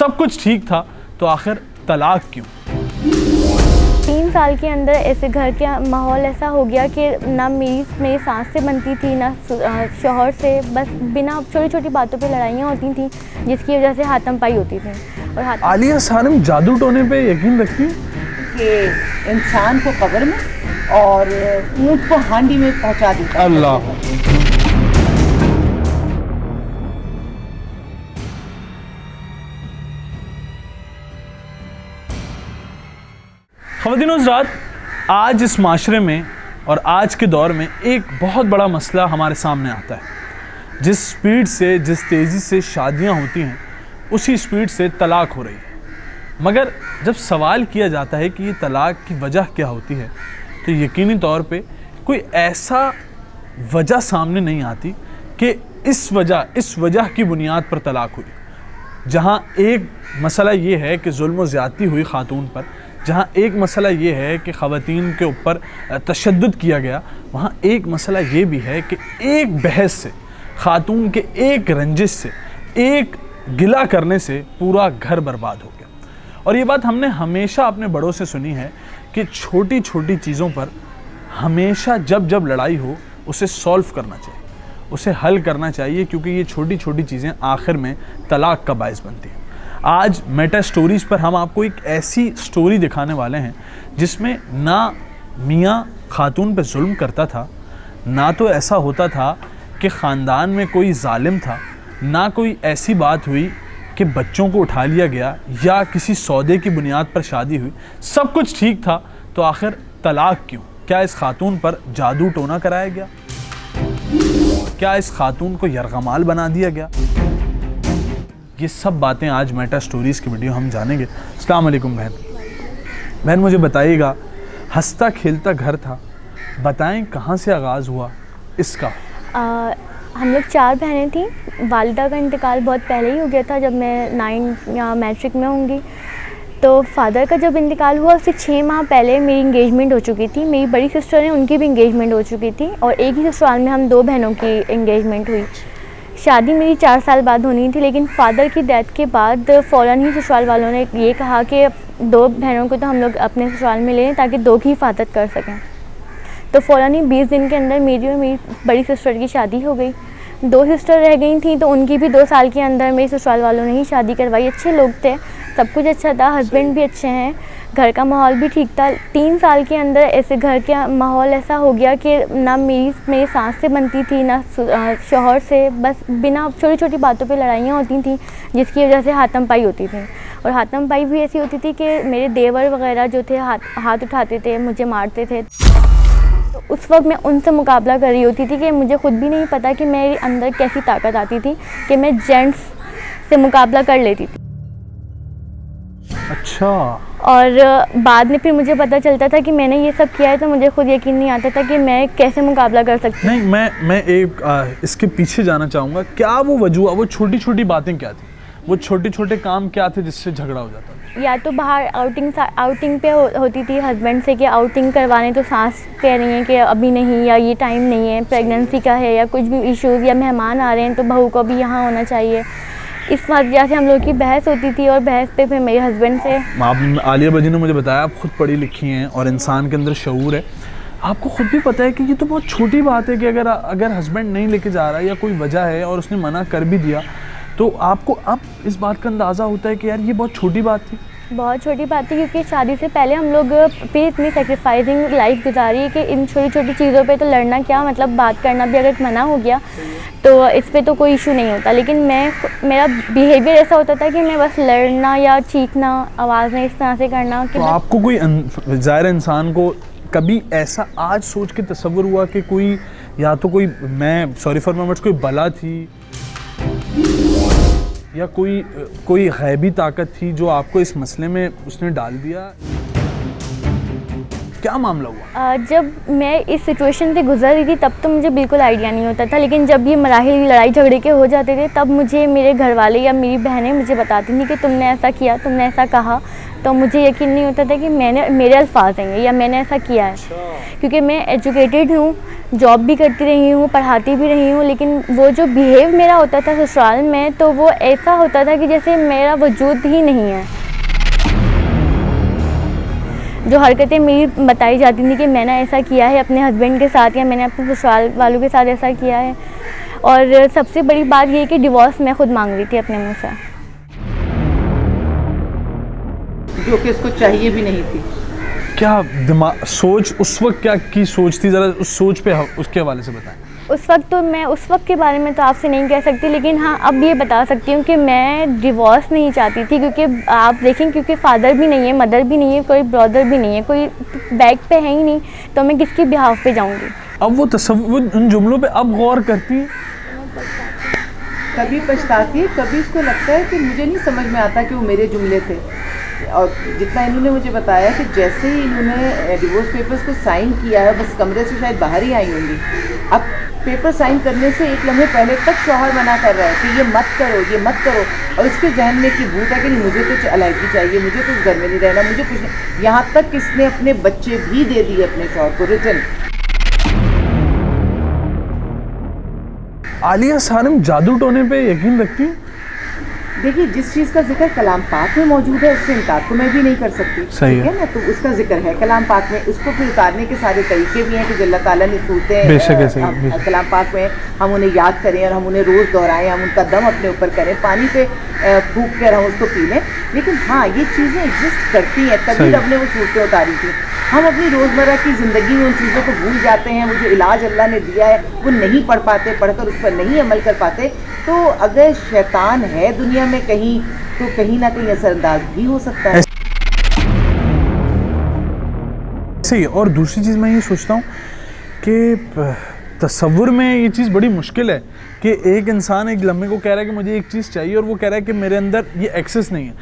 सब कुछ ठीक था तो आखिर तलाक क्यों? 3 साल के अंदर ऐसे घर का माहौल ऐसा हो गया कि ना मेरी सास से बनती थी ना शौहर से, बस बिना छोटी छोटी बातों पे लड़ाइयाँ होती थी जिसकी वजह से हाथम पाई होती थी। और आलिया सानम जादू टोने पे यकीन रखती है कि इंसान को कब्र में और ऊँट को हांडी में पहुंचा देता है। अल्लाह। ख़वातीन व हज़रात, आज इस माशरे में और आज के दौर में एक बहुत बड़ा मसला हमारे सामने आता है। जिस स्पीड से, जिस तेज़ी से शादियां होती हैं, उसी स्पीड से तलाक हो रही है। मगर जब सवाल किया जाता है कि ये तलाक की वजह क्या होती है, तो यकीनी तौर पे कोई ऐसा वजह सामने नहीं आती कि इस वजह की बुनियाद पर तलाक हुई। जहाँ एक मसला ये है कि जुल्म व ज़्यादती हुई ख़ातून पर, जहाँ एक मसला ये है कि ख़वातीन के ऊपर तशद्दुद किया गया, वहाँ एक मसला ये भी है कि एक बहस से, ख़ातून के एक रंजिश से, एक गिला करने से पूरा घर बर्बाद हो गया। और ये बात हमने हमेशा अपने बड़ों से सुनी है कि छोटी छोटी चीज़ों पर हमेशा जब लड़ाई हो उसे सॉल्व करना चाहिए, उसे हल करना चाहिए, क्योंकि ये छोटी छोटी चीज़ें आखिर में तलाक का बायस बनती हैं। आज मेटा स्टोरीज़ पर हम आपको एक ऐसी स्टोरी दिखाने वाले हैं जिसमें ना मियाँ खातून पे जुल्म करता था, ना तो ऐसा होता था कि ख़ानदान में कोई जालिम था, ना कोई ऐसी बात हुई कि बच्चों को उठा लिया गया या किसी सौदे की बुनियाद पर शादी हुई। सब कुछ ठीक था तो आखिर तलाक क्यों? क्या इस खातून पर जादू टोना कराया गया? क्या इस खातून को यरगमाल बना दिया गया? ये सब बातें आज मेटा स्टोरीज़ की वीडियो हम जानेंगे। अस्सलाम वालेकुम बहन, मुझे बताइएगा, हंसता खेलता घर था, बताएं कहाँ से आगाज़ हुआ इसका? हम लोग 4 बहनें थीं। वालिदा का इंतकाल बहुत पहले ही हो गया था, जब मैं 9 या मैट्रिक में होंगी। तो फादर का जब इंतकाल हुआ उससे 6 माह पहले मेरी इंगेजमेंट हो चुकी थी। मेरी बड़ी सिस्टर है, उनकी भी इंगेजमेंट हो चुकी थी और एक ही ससुराल में हम 2 बहनों की इंगेजमेंट हुई। शादी मेरी 4 साल बाद होनी थी, लेकिन फादर की डेथ के बाद फ़ौरन ही ससुराल वालों ने ये कहा कि 2 बहनों को तो हम लोग अपने ससुराल में लें ताकि 2 की हिफाजत कर सकें। तो फ़ौरन ही 20 दिन के अंदर मेरी और मेरी बड़ी सिस्टर की शादी हो गई। 2 सिस्टर रह गई थी, तो उनकी भी 2 साल के अंदर मेरे ससुराल वालों ने ही शादी करवाई। अच्छे लोग थे, सब कुछ अच्छा था, हस्बैंड भी अच्छे हैं, घर का माहौल भी ठीक था। 3 साल के अंदर ऐसे घर का माहौल ऐसा हो गया कि ना मेरी सास से बनती थी ना शौहर से, बस बिना छोटी छोटी बातों पे लड़ाइयाँ होती थी जिसकी वजह से हाथम पाई होती थी। और हाथम पाई भी ऐसी होती थी कि मेरे देवर वगैरह जो थे हाथ उठाते थे, मुझे मारते थे। तो उस वक्त मैं उनसे मुकाबला कर रही होती थी कि मुझे खुद भी नहीं पता कि मेरे अंदर कैसी ताकत आती थी कि मैं जेंट्स से मुकाबला कर लेती थी। अच्छा। और बाद में फिर मुझे पता चलता था कि मैंने ये सब किया है, तो मुझे खुद यकीन नहीं आता था कि मैं कैसे मुकाबला कर सकती हूँ। नहीं, मैं एक इसके पीछे जाना चाहूँगा। क्या वो वजूह, वो छोटी छोटी बातें क्या थी, वो छोटे छोटे काम क्या थे जिससे झगड़ा हो जाता था? या तो बाहर आउटिंग पे होती थी हस्बैंड से कि आउटिंग करवाने, तो सास कह रही हैं कि अभी नहीं, या ये टाइम नहीं है, प्रेगनेंसी का है, या कुछ भी इश्यूज़, या मेहमान आ रहे हैं तो बहू को भी यहाँ होना चाहिए। इस वजह से हम लोग की बहस होती थी और बहस पे फिर मेरे हस्बैंड से। आप आलिया बजी ने मुझे बताया आप खुद पढ़ी लिखी हैं और इंसान के अंदर शऊर है, आपको खुद भी पता है कि ये तो बहुत छोटी बात है कि अगर हस्बैंड नहीं लेके जा रहा है या कोई वजह है और उसने मना कर भी दिया, तो आपको अब इस बात का अंदाज़ा होता है कि यार ये बहुत छोटी बात थी। बहुत छोटी बात थी, क्योंकि शादी से पहले हम लोग फिर इतनी सेक्रीफाइसिंग लाइफ गुजारी है कि इन छोटी छोटी चीज़ों पे तो लड़ना क्या, मतलब बात करना भी अगर मना हो गया तो इस पे तो कोई इशू नहीं होता। लेकिन मेरा बिहेवियर ऐसा होता था कि मैं बस लड़ना या चीखना, आवाज़ में इस तरह से करना कि तो आपको कोई ज़ाहिर इंसान को कभी ऐसा आज सोच के तसव्वुर हुआ कि कोई, या तो कोई, मैं सॉरी फॉर माय वर्ड्स, कोई बला थी या कोई गैबी ताकत थी जो आपको इस मसले में उसने डाल दिया? क्या मामला हुआ? जब मैं इस सिचुएशन से गुजर रही थी तब तो मुझे बिल्कुल आइडिया नहीं होता था, लेकिन जब ये मराहिल लड़ाई झगड़े के हो जाते थे तब मुझे मेरे घर वाले या मेरी बहनें मुझे बताती थी कि तुमने ऐसा किया, तुमने ऐसा कहा, तो मुझे यकीन नहीं होता था कि मेरे अल्फाज हैं या मैंने ऐसा किया है, क्योंकि मैं एजुकेटेड हूँ, जॉब भी करती रही हूँ, पढ़ाती भी रही हूँ, लेकिन वो जो बिहेव मेरा होता था ससुराल में, तो वो ऐसा होता था कि जैसे मेरा वजूद ही नहीं है। जो हरकतें मेरी बताई जाती थी कि मैंने ऐसा किया है अपने हस्बैंड के साथ या मैंने अपने ससुराल वालों के साथ ऐसा किया है, और सबसे बड़ी बात ये कि डिवोर्स मैं खुद मांग रही थी अपने मुंह से, जो कि उसको चाहिए भी नहीं थी। क्या दिमाग सोच उस वक्त क्या की सोच थी, ज़रा उस सोच पे उसके हवाले से बताएं। उस वक्त तो मैं उस वक्त के बारे में तो आपसे नहीं कह सकती, लेकिन हाँ अब ये बता सकती हूँ कि मैं डिवोर्स नहीं चाहती थी, क्योंकि आप देखें क्योंकि फादर भी नहीं है, मदर भी नहीं है, कोई ब्रदर भी नहीं है, कोई बैक पे है ही नहीं, तो मैं किसकी बिहाफ पे जाऊँगी। अब वो तसव्वुर उन जुमलों पे अब गौर करती हैं, कभी पछताती है, कभी उसको लगता है कि मुझे नहीं समझ में आता कि वो मेरे जुमले थे। और जितना इन्होंने मुझे बताया कि जैसे ही इन्होंने डिवोर्स पेपर्स को साइन किया है, बस कमरे से शायद बाहर ही आई होंगी, अब पेपर साइन करने से एक लम्हे पहले तक शौहर मना कर रहा है कि ये मत करो, ये मत करो, और इसके जहन में कि भूत है कि नहीं मुझे कुछ अलहदगी चाहिए, मुझे कुछ घर में नहीं रहना, मुझे कुछ नहीं। यहाँ तक कि इसने अपने बच्चे भी दे दिए अपने शौहर को रिटर्न। आलिया सानम जादू टोने पे यकीन रखती हैं? देखिए, जिस चीज़ का जिक्र कलाम पाक में मौजूद है उससे इनकार तो मैं भी नहीं कर सकती, सही ठीक है ना। तो उसका जिक्र है कलाम पाक में, उसको फिर उतारने के सारे तरीके भी हैं कि जो अल्लाह ताला ने सूरतें कलाम पाक में हम उन्हें याद करें और हम उन्हें रोज़ दोहराएं, हम उनका दम अपने ऊपर करें, पानी पे फूंक कर हम उसको पी लें। लेकिन हाँ, ये चीज़ें एग्जिस्ट करती हैं, तभी रब ने वो सूरतें उतारी थी। हम अपनी रोज़मर्रा की ज़िंदगी में उन चीज़ों को भूल जाते हैं, वो जो इलाज अल्लाह ने दिया है वो नहीं पढ़ पाते, पढ़कर उस पर नहीं अमल कर पाते। तो अगर शैतान है दुनिया में कहीं, तो कहीं ना कहीं असरअंदाज भी हो सकता है। सही। और दूसरी चीज़ मैं ये सोचता हूँ कि तसव्वुर में ये चीज़ बड़ी मुश्किल है कि एक इंसान एक लम्हे को कह रहा है कि मुझे एक चीज़ चाहिए और वो कह रहा है कि मेरे अंदर ये एक्सेस नहीं है।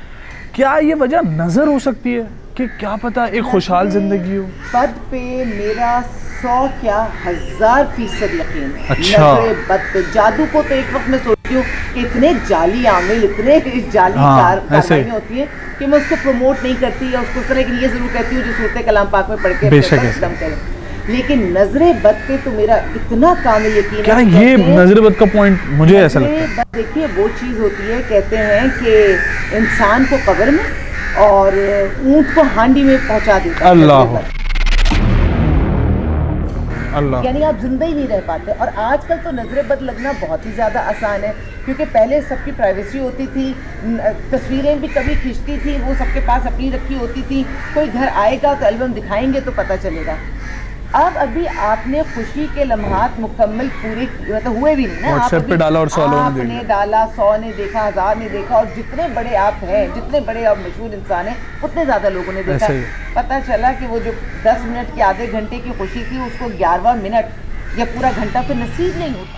क्या ये वजह नज़र हो सकती है कि क्या पता एक खुशहाल ज़िंदगी हो? बद पे मेरा 100 क्या 1000% यकीन है। अच्छा। नजरे बद पे, जादू को तो एक वक्त मैं सोचती हूँ कि इतने जाली आमिल, इतने जाली कार्रवाइयाँ होती हैं कि मैं उसको प्रमोट नहीं करती या उसको तरह की ये ज़रूर कहती हूँ जो सूरत कलाम पाक में पढ़ के दम करें। लेकिन नजरे बद पे तो मेरा इतना कामिल यकीन क्या है। ये नजरे बद का पॉइंट मुझे ऐसा लगता है। देखिए, वो चीज़ होती है, कहते हैं कि इंसान को कब्र में और ऊँट को हांडी में पहुंचा देता है अल्लाह अल्लाह, यानी आप जिंदा ही नहीं रह पाते। और आजकल तो नजरे बद लगना बहुत ही ज़्यादा आसान है, क्योंकि पहले सबकी प्राइवेसी होती थी, तस्वीरें भी कभी खींचती थी, वो सबके पास अपनी रखी होती थी, कोई घर आएगा तो एल्बम दिखाएंगे तो पता चलेगा। अब अभी आपने खुशी के लम्हात मुकम्मल पूरे मतलब हुए भी नहीं ना, व्हाट्सएप पे डाला और 100 लोगों ने आपने डाला, 100 ने देखा, 1000 ने देखा, और जितने बड़े आप हैं, जितने बड़े और मशहूर इंसान हैं, उतने ज़्यादा लोगों ने देखा। पता चला कि वो जो 10 मिनट की आधे घंटे की खुशी थी, उसको 11वां मिनट या पूरा घंटा फिर नसीब नहीं होता।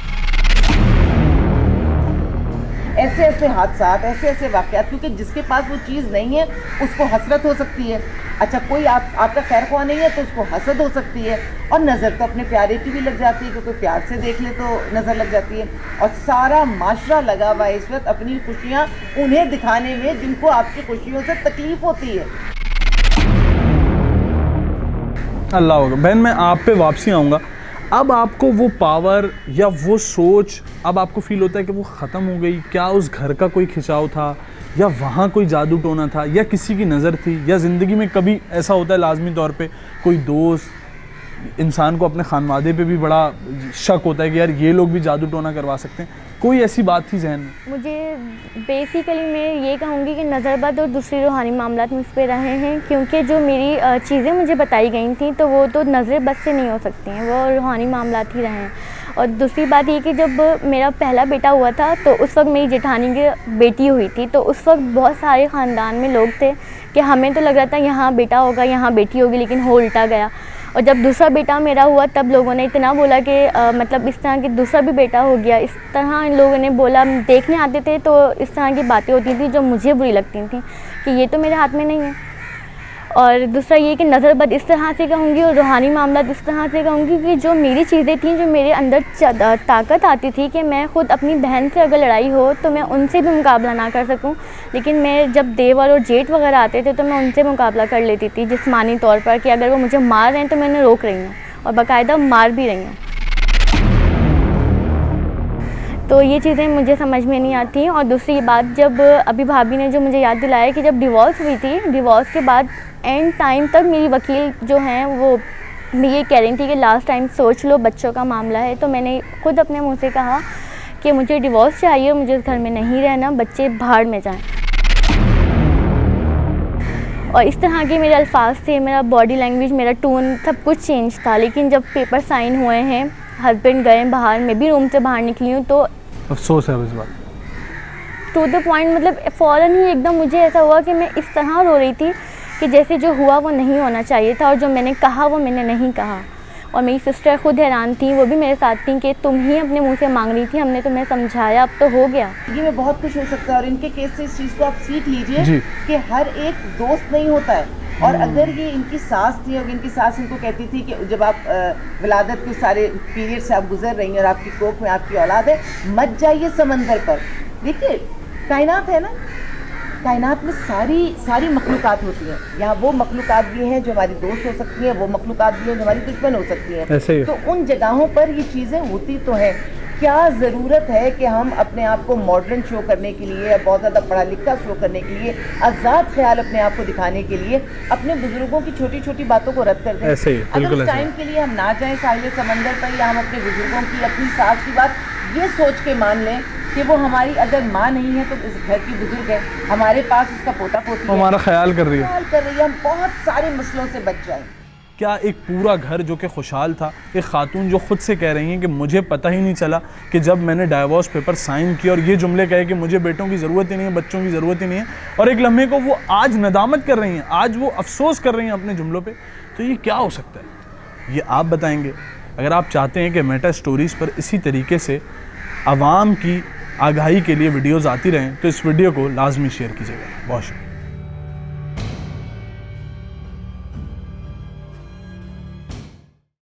ऐसे ऐसे हादसात, ऐसे ऐसे वाक़यात, क्योंकि जिसके पास वो चीज़ नहीं है उसको हसरत हो सकती है। अच्छा, कोई आपका खैर ख्वाह नहीं है तो उसको हसद हो सकती है, और नज़र तो अपने प्यारे की भी लग जाती है, क्योंकि प्यार से देख ले तो नज़र लग जाती है। और सारा माशरा लगा हुआ है इस वक्त अपनी खुशियाँ उन्हें दिखाने में जिनको आपकी खुशियों से तकलीफ़ होती है। अल्लाह होगा। बहन, मैं आप पे वापसी आऊँगा। अब आपको वो पावर या वो सोच अब आपको फील होता है कि वो ख़त्म हो गई? क्या उस घर का कोई खिंचाव था, या वहाँ कोई जादू टोना था, या किसी की नज़र थी, या ज़िंदगी में कभी ऐसा होता है लाजमी तौर पे कोई दोस्त इंसान को अपने खानवादे पे भी बड़ा शक होता है कि यार ये लोग भी जादू टोना करवा सकते हैं, कोई ऐसी बात थी जहन में? मुझे बेसिकली मैं ये कहूँगी कि नज़रबद और दूसरी रूहानी मामलात मुझ पे रहे हैं, क्योंकि जो मेरी चीज़ें मुझे बताई गई थी तो वो तो नज़रबद से नहीं हो सकती हैं, वो रूहानी मामलात ही रहे हैं। और दूसरी बात ये कि जब मेरा पहला बेटा हुआ था तो उस वक्त मेरी जेठानी की बेटी हुई थी, तो उस वक्त बहुत सारे ख़ानदान में लोग थे कि हमें तो लग रहा था यहाँ बेटा होगा, यहाँ बेटी होगी, लेकिन हो उल्टा गया। और जब दूसरा बेटा मेरा हुआ तब लोगों ने इतना बोला कि मतलब इस तरह की दूसरा भी बेटा हो गया, इस तरह इन लोगों ने बोला। देखने आते थे तो इस तरह की बातें होती थी जो मुझे बुरी लगती थी कि ये तो मेरे हाथ में नहीं है। और दूसरा ये कि नज़रबद इस तरह से कहूँगी और रूहानी मामला इस तरह से कहूँगी कि जो मेरी चीज़ें थी, जो मेरे अंदर ताकत आती थी कि मैं ख़ुद अपनी बहन से अगर लड़ाई हो तो मैं उनसे भी मुकाबला ना कर सकूं, लेकिन मैं जब देवर और जेठ वगैरह आते थे तो मैं उनसे मुकाबला कर लेती थी जिस्मानी तौर पर, कि अगर वो मुझे मार रहे हैं तो मैं उन्हें रोक रही हूँ और बाकायदा मार भी रही हूँ। तो ये चीज़ें मुझे समझ में नहीं आती। और दूसरी बात, जब अभी भाभी ने जो मुझे याद दिलाया कि जब डिवोर्स हुई थी, डिवोर्स के बाद एंड टाइम तक मेरी वकील जो हैं वो ये कह रही थी कि लास्ट टाइम सोच लो, बच्चों का मामला है। तो मैंने खुद अपने मुंह से कहा कि मुझे डिवोर्स चाहिए, मुझे इस घर में नहीं रहना, बच्चे बाहर में जाएं। और इस तरह के मेरे अल्फाज थे, मेरा बॉडी लैंग्वेज, मेरा टोन, सब कुछ चेंज था। लेकिन जब पेपर साइन हुए हैं, हस्बैंड गए बाहर, मैं भी रूम से बाहर निकली हूँ, तो अफसोस है इस बात। टू द पॉइंट, मतलब फ़ौरन ही एकदम मुझे ऐसा हुआ कि मैं इस तरह रो रही थी कि जैसे जो हुआ वो नहीं होना चाहिए था और जो मैंने कहा वो मैंने नहीं कहा। और मेरी सिस्टर खुद हैरान थी, वो भी मेरे साथ थी कि तुम ही अपने मुंह से मांग रही थी, हमने तुम्हें समझाया, अब तो हो गया। ये में बहुत कुछ हो सकता है और इनके केस से इस चीज़ को आप सीख लीजिए कि हर एक दोस्त नहीं होता है। और अगर ये इनकी सास थी और इनकी सास इनको कहती थी कि जब आप विलादत के सारे पीरियड से आप गुजर रही हैं और आपकी कोख में आपकी औलाद है, मत जाइए समंदर पर। देखिए कायनात है ना, कायनात में सारी मखलूक़ात होती हैं। यहाँ वो मखलूक़ात भी हैं जो हमारी दोस्त हो सकती हैं, वो मखलूक़ात भी हैं जो हमारी दुश्मन हो सकती हैं। तो उन जगहों पर ये चीज़ें होती तो हैं। क्या ज़रूरत है कि हम अपने आप को मॉडर्न शो करने के लिए, बहुत ज़्यादा पढ़ा लिखा शो करने के लिए, आज़ाद ख्याल अपने आप को दिखाने के लिए अपने बुज़ुर्गों की छोटी छोटी बातों को रद्द कर दें? ऐसे ही, अगर उस टाइम के लिए हम ना जाएं साहिल समंदर पर, या हम अपने बुज़ुर्गों की, अपनी सास की बात ये सोच के मान लें कि वो हमारी अगर माँ नहीं है तो इस घर की बुजुर्ग है, हमारे पास उसका पोता पोती है, हमारा ख्याल कर रही है, हम बहुत सारे मसलों से बच जाएं। क्या एक पूरा घर जो कि खुशहाल था, एक खातून जो खुद से कह रही हैं कि मुझे पता ही नहीं चला कि जब मैंने डाइवोर्स पेपर साइन किया, और ये जुमले कहे कि मुझे बेटों की ज़रूरत ही नहीं है, बच्चों की ज़रूरत ही नहीं है, और एक लम्हे को वो आज नदामत कर रही हैं, आज वो अफसोस कर रही हैं अपने जुमलों पे, तो ये क्या हो सकता है? ये आप बताएंगे। अगर आप चाहते हैं कि मेटा स्टोरीज़ पर इसी तरीके से आवाम की आगाही के लिए वीडियोज़ आती रहें तो इस वीडियो को लाजमी शेयर कीजिएगा। बहुत शुक्रिया।